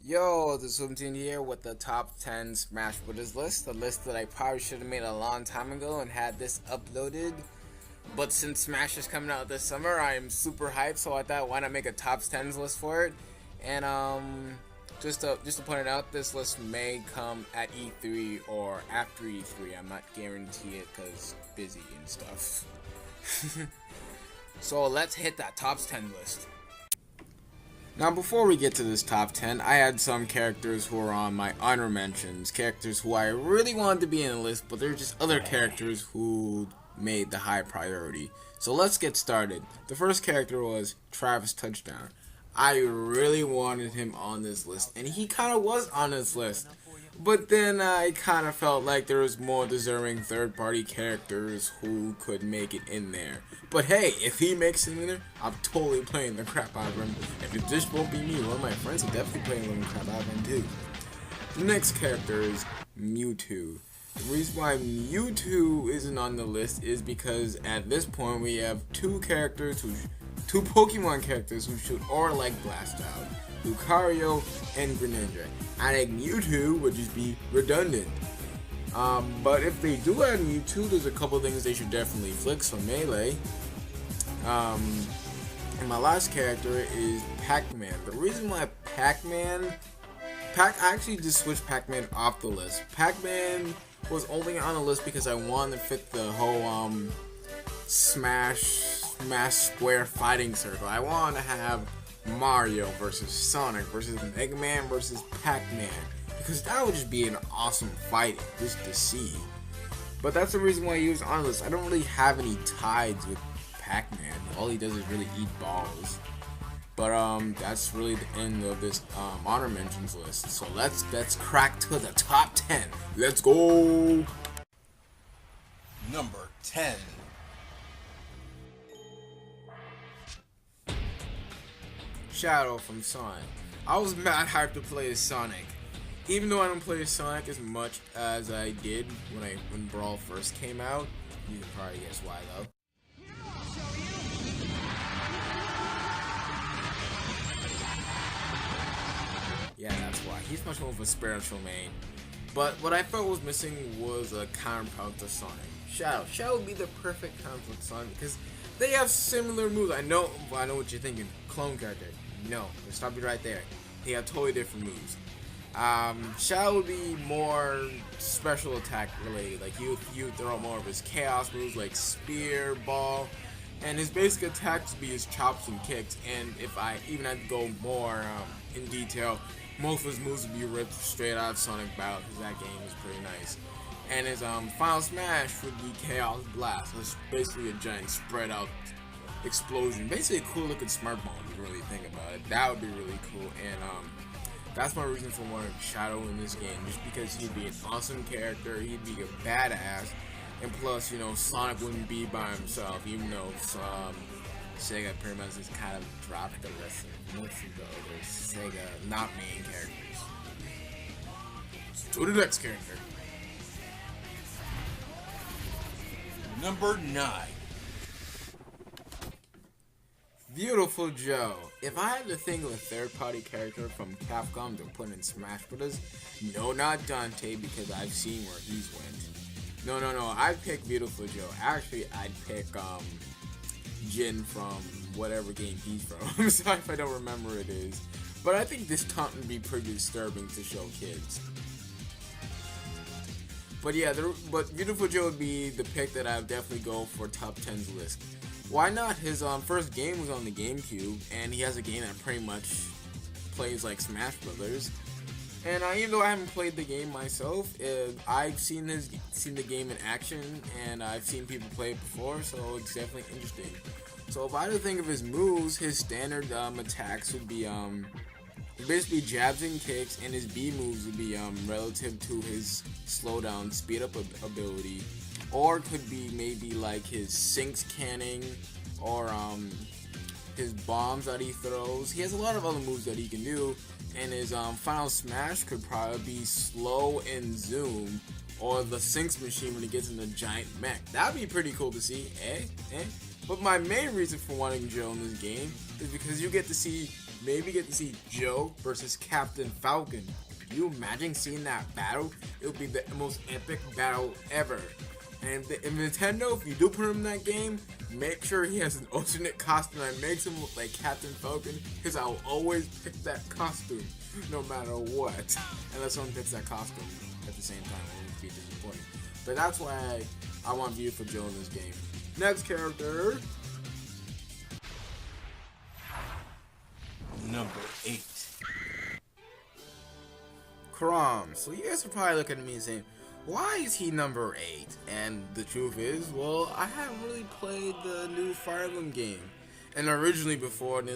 Yo, this is Swimteam here with the top 10 Smash Brothers list. The list that I probably should have made a long time ago and had this uploaded. But since Smash is coming out this summer, I am super hyped, so I thought why not make a top 10s list for it. And just to point it out, this list may come at E3 or after E3. I'm not guaranteeing it because busy and stuff. So let's hit that top 10 list. Now, before we get to this top 10, I had some characters who are on my honor mentions, characters who I really wanted to be in the list, but there are just other characters who made the high priority. So let's get started. The first character was Travis Touchdown. I really wanted him on this list, and he kind of was on this list. But then I kind of felt like there was more deserving third-party characters who could make it in there. But hey, if he makes it in there, I'm totally playing the crap out of him. If it just won't be me, one of my friends are definitely playing the crap out of him too. The next character is Mewtwo. The reason why Mewtwo isn't on the list is because at this point we have two Pokemon characters who shoot Aura like Blast Out. Lucario and Greninja. Adding Mewtwo would just be redundant. But if they do add Mewtwo, there's a couple things they should definitely fix for Melee. And my last character is Pac-Man. The reason why I actually just switched Pac-Man off the list. Pac-Man was only on the list because I wanted to fit the whole Smash Square fighting circle. I wanted to have Mario versus Sonic versus Mega Man versus Pac-Man, because that would just be an awesome fight just to see. But that's the reason why he was on this. I don't really have any ties with Pac-Man. All he does is really eat balls. But that's really the end of this honor mentions list. So let's crack to the top 10. Let's go. Number 10. Shadow from Sonic. I was mad hyped to play as Sonic. Even though I don't play as Sonic as much as I did when Brawl first came out. You can probably guess why though. Yeah, that's why. He's much more of a spiritual main. But what I felt was missing was a counterpart to Sonic. Shadow would be the perfect counterpart to Sonic because they have similar moves. I know what you're thinking. Clone character. No, let's stop you right there. They have totally different moves. Shadow would be more special attack related. Like you throw out more of his chaos moves like spear, ball, and his basic attacks would be his chops and kicks. And if I even had to go more in detail, most of his moves would be ripped straight out of Sonic Battle because that game is pretty nice. And his final smash would be Chaos Blast. So it's basically a giant spread out explosion. Basically a cool looking smart bomb if you really think about it. That would be really cool. And that's my reason for wanting Shadow in this game, just because he'd be an awesome character, he'd be a badass, and plus, you know, Sonic wouldn't be by himself, even though Sega pretty much just kind of dropped the list of most of the other Sega not main characters. To the next character. Number 9. Beautiful Joe. If I had to think of a third-party character from Capcom to put in Smash Bros., no, not Dante, because I've seen where he's went. No, I'd pick Beautiful Joe. Actually, I'd pick Jin from whatever game he's from. I'm sorry if I don't remember what it is. But I think this taunt would be pretty disturbing to show kids. But yeah, but Beautiful Joe would be the pick that I would definitely go for top 10's list. Why not? His first game was on the GameCube, and he has a game that pretty much plays like Smash Brothers. And even though I haven't played the game myself, I've seen the game in action, and I've seen people play it before, so it's definitely interesting. So if I had to think of his moves, his standard attacks would be basically jabs and kicks, and his B moves would be relative to his slowdown speed up ability. Or it could be maybe like his sinks canning, or his bombs that he throws. He has a lot of other moves that he can do, and his final smash could probably be slow and zoom, or the sinks machine when he gets in the giant mech. That'd be pretty cool to see, eh? But my main reason for wanting Joe in this game is because you get to see maybe get to see Joe versus Captain Falcon. Can you imagine seeing that battle? It would be the most epic battle ever. And in Nintendo, if you do put him in that game, make sure he has an alternate costume that makes him look like Captain Falcon, because I'll always pick that costume, no matter what. Unless someone picks that costume at the same time, it would be disappointing. But that's why I want view for Joe in this game. Next character. Number 8. Crombo. So you guys are probably looking at me and saying, why is he number 8? And the truth is, well, I haven't really played the new Fire Emblem game. And originally before the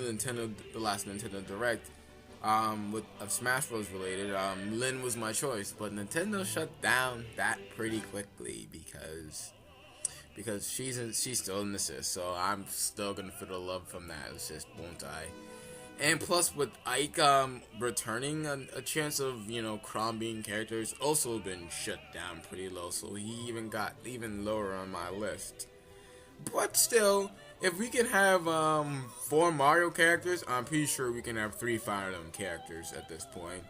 last Nintendo Direct, with Smash Bros. Related, Lyn was my choice. But Nintendo shut down that pretty quickly because she's still an assist. So I'm still gonna feel the love from that assist, won't I? And plus, with Ike returning, a chance of, you know, Crombo being characters also been shut down pretty low, so he even got even lower on my list. But still, if we can have 4 Mario characters, I'm pretty sure we can have 3 Fire Emblem characters at this point.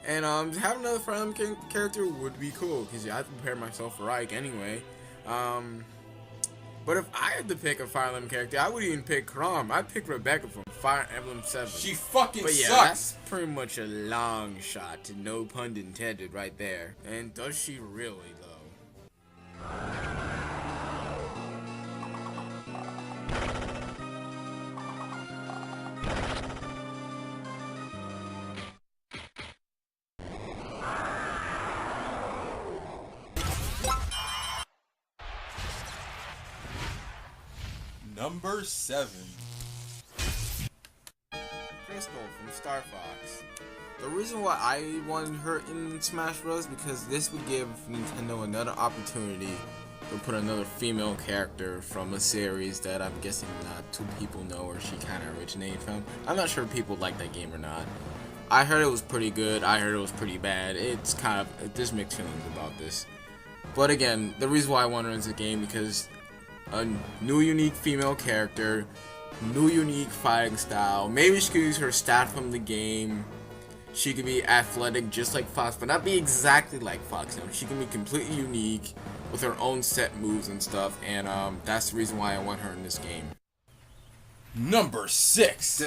And having another Fire Emblem character would be cool, because I have to prepare myself for Ike anyway. But if I had to pick a Fire Emblem character, I wouldn't even pick Crombo. I'd pick Rebecca from Fire Emblem 7. She fucking but yeah, sucks. That's pretty much a long shot, no pun intended right there. And does she really, though? Number 7. Crystal from Star Fox. The reason why I wanted her in Smash Bros. Because this would give Nintendo another opportunity to put another female character from a series that I'm guessing not too people know where she kind of originated from. I'm not sure if people like that game or not. I heard it was pretty good. I heard it was pretty bad. It's kind of, there's mixed feelings about this. But again, the reason why I want her into the game because a new unique female character, new unique fighting style. Maybe she could use her stat from the game. She could be athletic just like Fox, but not be exactly like Fox. You know, she can be completely unique with her own set moves and stuff. And that's the reason why I want her in this game. Number 6.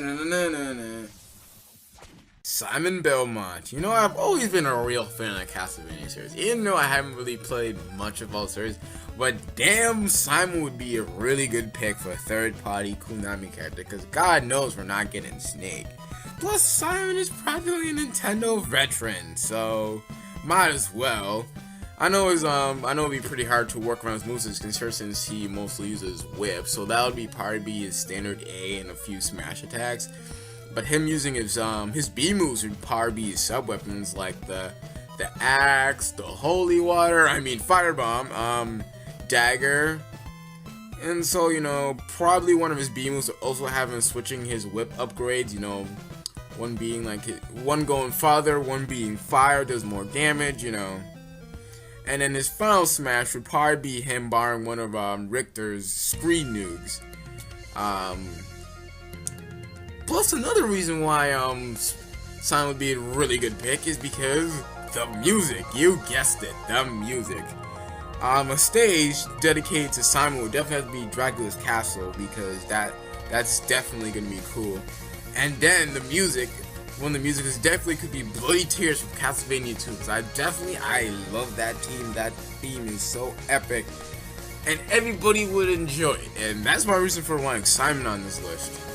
Simon Belmont. You know, I've always been a real fan of the Castlevania series, even though I haven't really played much of all series. But damn, Simon would be a really good pick for a third-party Konami character, because God knows we're not getting Snake. Plus, Simon is practically a Nintendo veteran, so might as well. I know it'd be pretty hard to work around his moves since he mostly uses whip, so that would probably be his standard A and a few smash attacks. But him using his B moves would probably be his sub weapons like the axe, the holy water, firebomb, dagger. And so, you know, probably one of his B moves would also have him switching his whip upgrades, you know, one being like one going farther, one being fire, does more damage, you know. And then his final smash would probably be him borrowing one of Richter's screen nukes. Plus, another reason why Simon would be a really good pick is because the music. You guessed it, the music. A stage dedicated to Simon would definitely have to be Dracula's Castle, because that's definitely gonna be cool. And then the music, one of the music is definitely could be Bloody Tears from Castlevania 2. Because I love that team. That theme is so epic, and everybody would enjoy it. And that's my reason for wanting Simon on this list.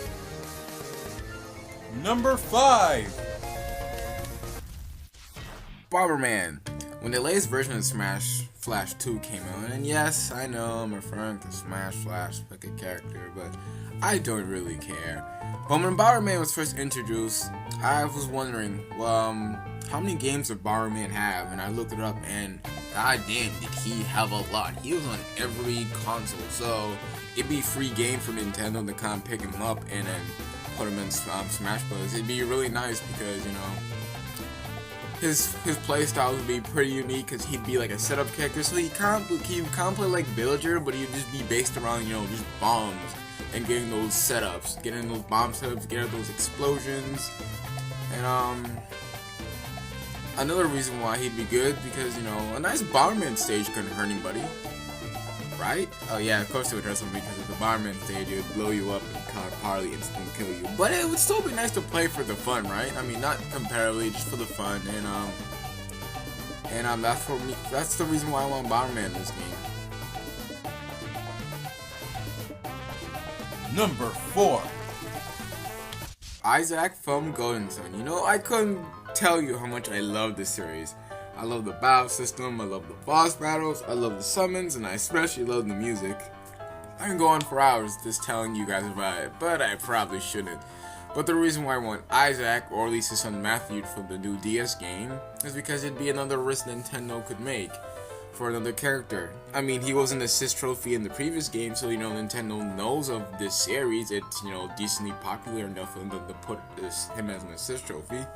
Number 5. Barber Man. When the latest version of Smash Flash 2 came out, and yes, I know I'm referring to Smash Flash like a character, but I don't really care. But when Barber Man was first introduced, I was wondering, how many games does Barber Man have? And I looked it up, and god damn, did he have a lot. He was on every console, so it'd be a free game for Nintendo to kind of pick him up and then put him in Smash Bros. It'd be really nice because, you know, his playstyle would be pretty unique because he'd be like a setup character, so he can't play like Villager, but he'd just be based around, you know, just bombs and getting those setups, getting those bomb setups, getting those explosions, and another reason why he'd be good, because, you know, a nice Barber Man stage couldn't hurt anybody, right? Oh yeah, of course it would hurt somebody, because of the Barber Man stage, it would blow you up and kind of probably instantly kill you. But it would still be nice to play for the fun, right? I mean, not comparatively, just for the fun, and that's for me. That's the reason why I want Barber Man in this game. Number 4. Isaac from Golden Sun. You know, I couldn't tell you how much I love this series. I love the battle system, I love the boss battles, I love the summons, and I especially love the music. I can go on for hours just telling you guys about it, but I probably shouldn't. But the reason why I want Isaac, or at least his son Matthew, for the new DS game, is because it'd be another risk Nintendo could make for another character. I mean, he was an assist trophy in the previous game, so, you know, Nintendo knows of this series. It's, you know, decently popular enough for them to put him as an assist trophy.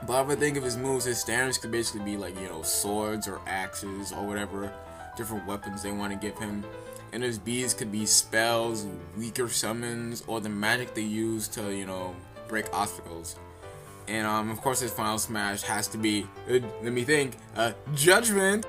But if I think of his moves, his standards could basically be like, you know, swords or axes or whatever different weapons they want to give him. And his Bs could be spells, weaker summons, or the magic they use to, you know, break obstacles. And of course his final smash has to be, let me think, Judgment!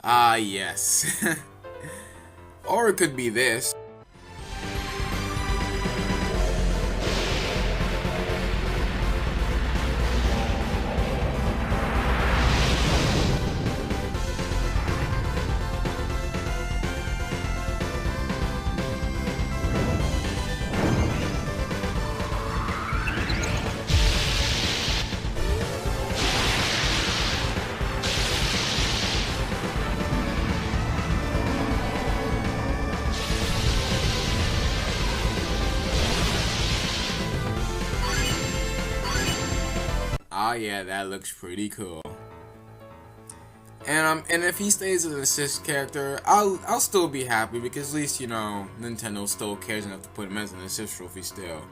Ah, yes. Or it could be this. Oh yeah, that looks pretty cool. And if he stays as an assist character, I'll still be happy, because at least, you know, Nintendo still cares enough to put him as an assist trophy still.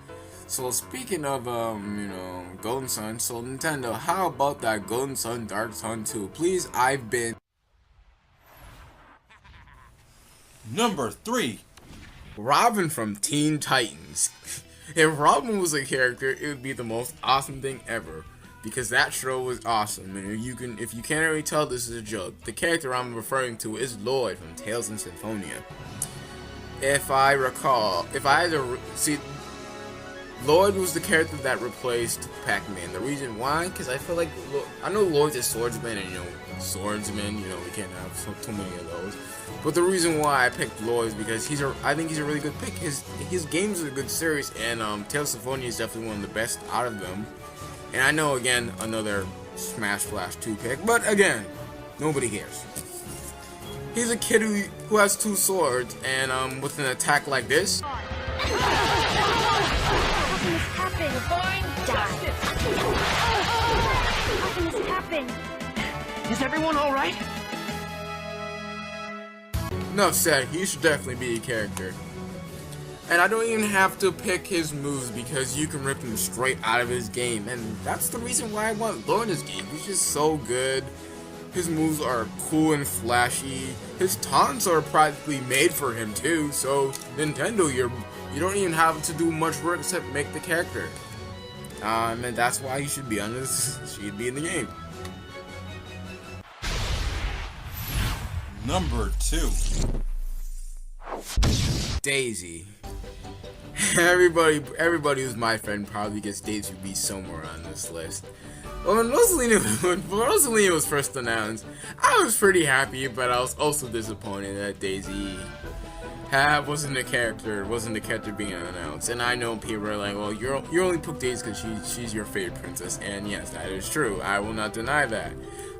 So speaking of you know, Golden Sun, so Nintendo, how about that Golden Sun Dark Sun 2? Please, I've been. Number 3. Robin from Teen Titans. If Robin was a character, it would be the most awesome thing ever, because that show was awesome. And if you can't already tell, this is a joke. The character I'm referring to is Lloyd from Tales and Symphonia. If I recall, if I had to see, Lloyd was the character that replaced Pac-Man. The reason why, because I feel like, I know Lloyd's a swordsman, and, you know, swordsman, you know, we can't have too many of those. But the reason why I picked Lloyd is because I think he's a really good pick. His games are a good series, and Tales of Symphonia is definitely one of the best out of them. And I know, again, another Smash Flash 2 pick, but again, nobody cares. He's a kid who has 2 swords, and with an attack like this. How can this happen? How can this happen? Is everyone alright? Enough said, he should definitely be a character. And I don't even have to pick his moves, because you can rip him straight out of his game. And that's the reason why I want Lloyd in this game. He's just so good. His moves are cool and flashy. His taunts are practically made for him too. So Nintendo, you don't even have to do much work except make the character. And that's why he should be on this. She'd be in the game. Number 2. Daisy. Everybody who's my friend probably gets Daisy be somewhere on this list. Well, when Rosalina was first announced, I was pretty happy, but I was also disappointed that Daisy wasn't the character being announced. And I know people are like, well, you only picked Daisy because she's your favorite princess, and yes, that is true. I will not deny that.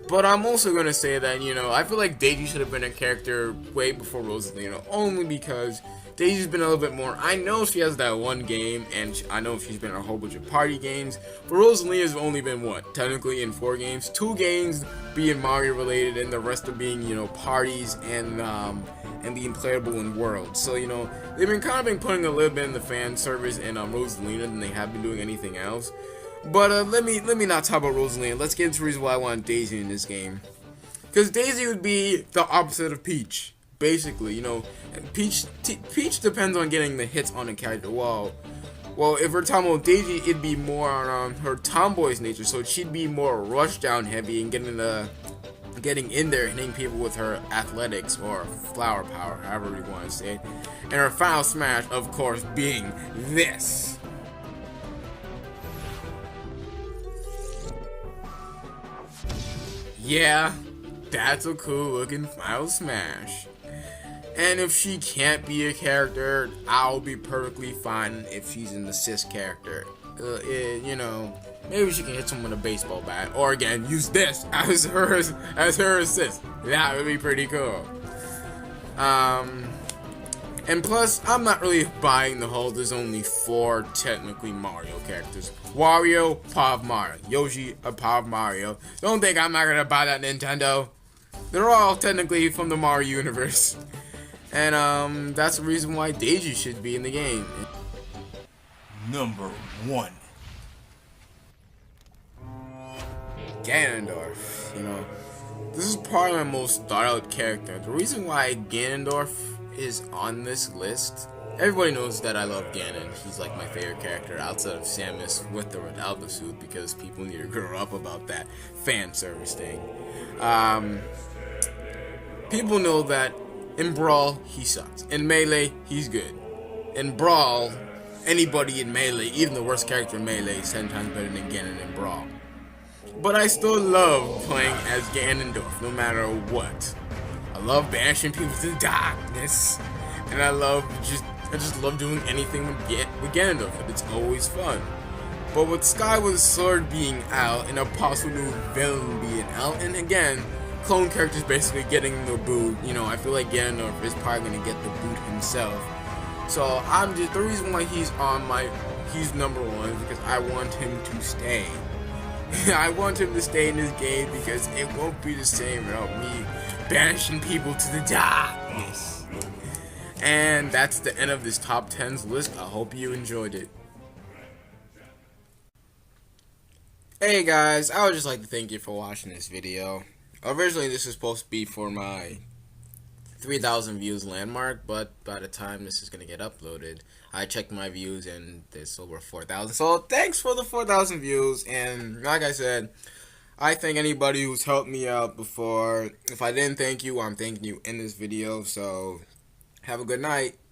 But I'm also gonna say that, you know, I feel like Daisy should have been a character way before Rosalina, only because Daisy's been a little bit more. I know she has that one game, and I know she's been in a whole bunch of party games, but Rosalina's only been, what, technically in 4 games? 2 games being Mario related, and the rest of being, you know, parties and being playable in worlds. So, you know, they've been kind of been putting a little bit in the fan service and Rosalina than they have been doing anything else. But let me not talk about Rosalina. Let's get into the reason why I want Daisy in this game. Because Daisy would be the opposite of Peach, basically. You know, Peach depends on getting the hits on a character. Well, if we're talking about Daisy, it'd be more on her tomboy's nature. So she'd be more rush down heavy and getting in there, hitting people with her athletics or flower power, however you want to say it. And her final smash, of course, being this. Yeah, that's a cool looking final smash. And if she can't be a character, I'll be perfectly fine if she's an assist character. You know, maybe she can hit someone with a baseball bat, or again, use this as her assist. That would be pretty cool. And plus, I'm not really buying the whole there's only 4 technically Mario characters. Wario, Pav Mario. Yoshi, Pav Mario. Don't think I'm not gonna buy that, Nintendo. They're all technically from the Mario universe. And that's the reason why Daisy should be in the game. Number 1. Ganondorf. You know, this is probably my most thought out character. The reason why Ganondorf is on this list, everybody knows that I love Ganon. He's like my favorite character outside of Samus with or without the suit, because people need to grow up about that fan service thing. People know that in Brawl, he sucks. In Melee, he's good. In Brawl, anybody in Melee, even the worst character in Melee, is 10 times better than Ganon in Brawl. But I still love playing as Ganondorf, no matter what. I love banishing people to the darkness, and I just love doing anything with Ganondorf. It's always fun. But with Skyward Sword being out and a possible new villain being out, and again, clone characters basically getting the boot, you know, I feel like Ganondorf is probably gonna get the boot himself. So the reason why he's number 1 is because I want him to stay. I want him to stay in this game because it won't be the same without me banishing people to the darkness. And that's the end of this top 10s list. I hope you enjoyed it. Hey guys, I would just like to thank you for watching this video. Originally this was supposed to be for my 3,000 views landmark, but by the time this is going to get uploaded, I checked my views and there's over 4,000. So thanks for the 4,000 views, and like I said, I thank anybody who's helped me out before. If I didn't thank you, I'm thanking you in this video, so have a good night.